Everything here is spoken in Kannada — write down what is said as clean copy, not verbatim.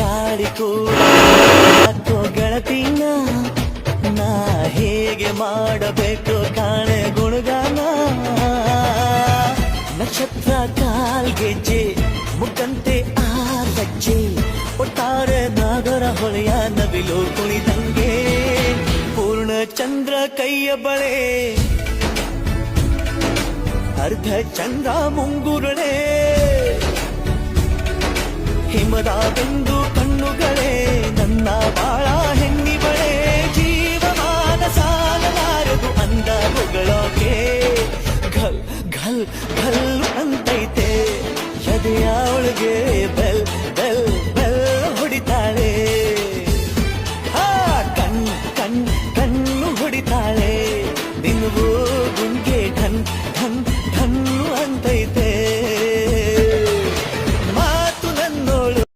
ಗಾಳಿ ಕೂಡ ಹಾಕೋ ಗೆಳತಿನ ನಾ ಹೇಗೆ ಮಾಡಬೇಕು ಕಾಣೆ ಗುಣಗಾನ ನಕ್ಷತ್ರ ಕಾಲ್ಗೆಜ್ಜೆ ಮುಖಂತೆ ಆಲಜ್ಜೆ ಒಟ್ಟಾರೆ ನಾಗರ ಹೊಳೆಯ ನವಿಲು ಕುಣಿದಂಗೆ ಪೂರ್ಣ ಚಂದ್ರ ಕೈಯ ಬಳೆ ಅರ್ಧ ಚಂದ್ರ ಮುಂಗುರುಳೆ ಹಿಮದ ಬೆಂದು ಕಣ್ಣುಗಳೇ ನನ್ನ ಬಾಳ ಹೆಣ್ಣಿ ಬಳೆ ಜೀವಮಾನ ಸಾಲಲಾರದು ಅಂದ ಹೊಗಳೋಕೆ ಘಲ್ ಘಲ್ ಘಲ್ ಅಂತೈತೆ ಎದೆಯ ಒಳಗೆ ಬೆಲ್